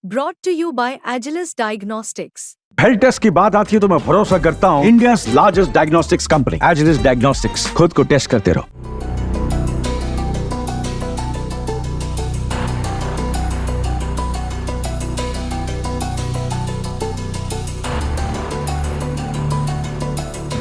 Brought to you by Agilus Diagnostics. Health test की बात आती है तो मैं भरोसा करता हूँ India's largest diagnostics company Agilus Diagnostics. खुद को टेस्ट करते रहो।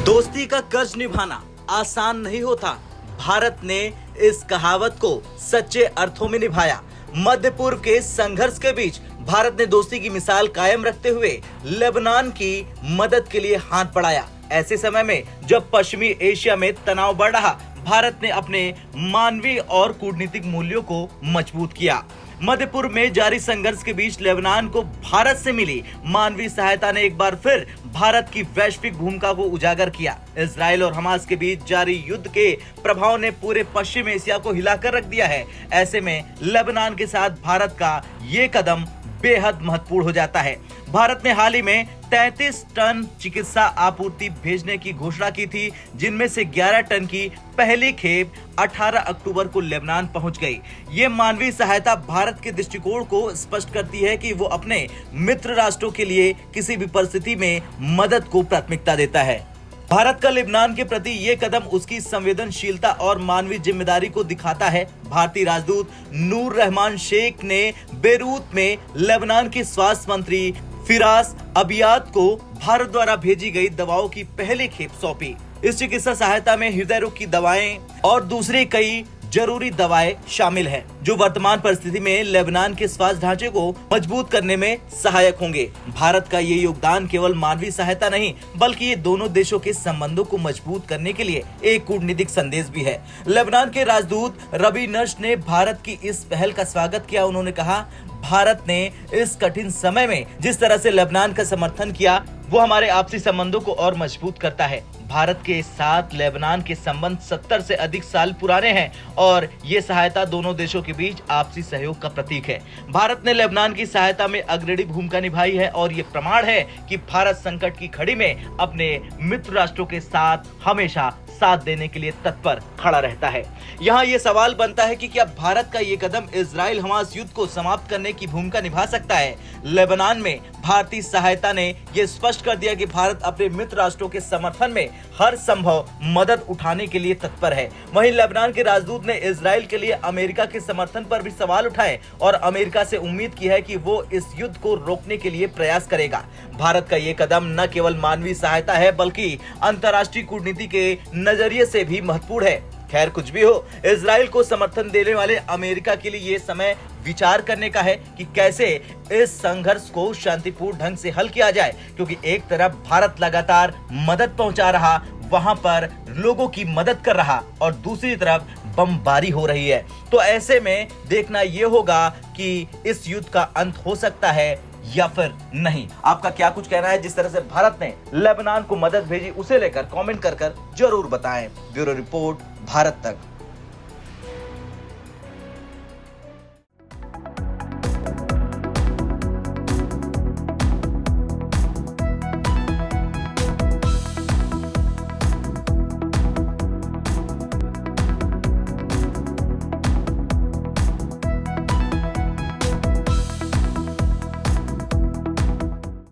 दोस्ती का कर्ज निभाना आसान नहीं होता। भारत ने इस कहावत को सच्चे अर्थों में निभाया। मध्य पूर्व के संघर्ष के बीच भारत ने दोस्ती की मिसाल कायम रखते हुए लेबनान की मदद के लिए हाथ बढ़ाया। ऐसे समय में जब पश्चिमी एशिया में तनाव बढ़ रहा, भारत ने अपने मानवीय और कूटनीतिक मूल्यों को मजबूत किया। मध्य पूर्व में जारी संघर्ष के बीच लेबनान को भारत से मिली मानवीय सहायता ने एक बार फिर भारत की वैश्विक भूमिका को उजागर किया। इजराइल और हमास के बीच जारी युद्ध के प्रभाव ने पूरे पश्चिम एशिया को हिलाकर रख दिया है। ऐसे में लेबनान के साथ भारत का ये कदम बेहद महत्वपूर्ण हो जाता है। भारत ने हाल ही में 33 टन चिकित्सा आपूर्ति भेजने की घोषणा की थी, जिनमें से 11 टन की पहली खेप 18 अक्टूबर को लेबनान पहुंच गई। ये मानवीय सहायता भारत के दृष्टिकोण को स्पष्ट करती है कि वो अपने मित्र राष्ट्रों के लिए किसी भी परिस्थिति में मदद को प्राथमिकता देता है। भारत का लेबनान के प्रति ये कदम उसकी संवेदनशीलता और मानवीय जिम्मेदारी को दिखाता है। भारतीय राजदूत नूर रहमान शेख ने बेरूत में लेबनान के स्वास्थ्य मंत्री फिरास अबियाद को भारत द्वारा भेजी गई दवाओं की पहली खेप सौंपी। इस चिकित्सा सहायता में हृदय रोग की दवाएं और दूसरी कई जरूरी दवाएं शामिल हैं, जो वर्तमान परिस्थिति में लेबनान के स्वास्थ्य ढांचे को मजबूत करने में सहायक होंगे। भारत का ये योगदान केवल मानवीय सहायता नहीं, बल्कि ये दोनों देशों के संबंधों को मजबूत करने के लिए एक कूटनीतिक संदेश भी है। लेबनान के राजदूत रबी नश ने भारत की इस पहल का स्वागत किया। उन्होंने कहा, भारत ने इस कठिन समय में जिस तरह से लेबनान का समर्थन किया, वो हमारे आपसी संबंधों को और मजबूत करता है। भारत के साथ लेबनान के संबंध 70 से अधिक साल पुराने हैं और ये सहायता दोनों देशों के बीच आपसी सहयोग का प्रतीक है। भारत ने लेबनान की सहायता में अग्रणी भूमिका निभाई है और ये प्रमाण है कि भारत संकट की घड़ी में अपने मित्र राष्ट्रों के साथ हमेशा साथ देने के लिए तत्पर खड़ा रहता है। यहाँ ये सवाल बनता है कि क्या भारत का ये कदम इजराइल हमास युद्ध को समाप्त करने की भूमिका निभा सकता है? लेबनान में भारतीय सहायता ने ये स्पष्ट कर दिया कि भारत अपने मित्र राष्ट्रों के समर्थन में हर संभव मदद उठाने के लिए तत्पर है। वहीं लेबनान के राजदूत ने इजराइल के लिए अमेरिका के समर्थन पर भी सवाल उठाए और अमेरिका से उम्मीद की है कि वो इस युद्ध को रोकने के लिए प्रयास करेगा। भारत का ये कदम न केवल मानवीय सहायता है, बल्कि अंतर्राष्ट्रीय कूटनीति के नजरिए से भी महत्वपूर्ण है। खैर, कुछ भी हो, इजराइल को समर्थन देने वाले अमेरिका के लिए ये समय विचार करने का है कि कैसे इस संघर्ष को शांतिपूर्ण ढंग से हल किया जाए, क्योंकि एक तरफ भारत लगातार मदद पहुंचा रहा, वहां पर लोगों की मदद कर रहा, और दूसरी तरफ बमबारी हो रही है। तो ऐसे में देखना ये होगा कि इस युद्ध का अंत हो सकता है या फिर नहीं। आपका क्या कुछ कहना है? जिस तरह से भारत ने लेबनान को मदद भेजी, उसे लेकर कमेंट कर जरूर बताएं। ब्यूरो रिपोर्ट, भारत तक।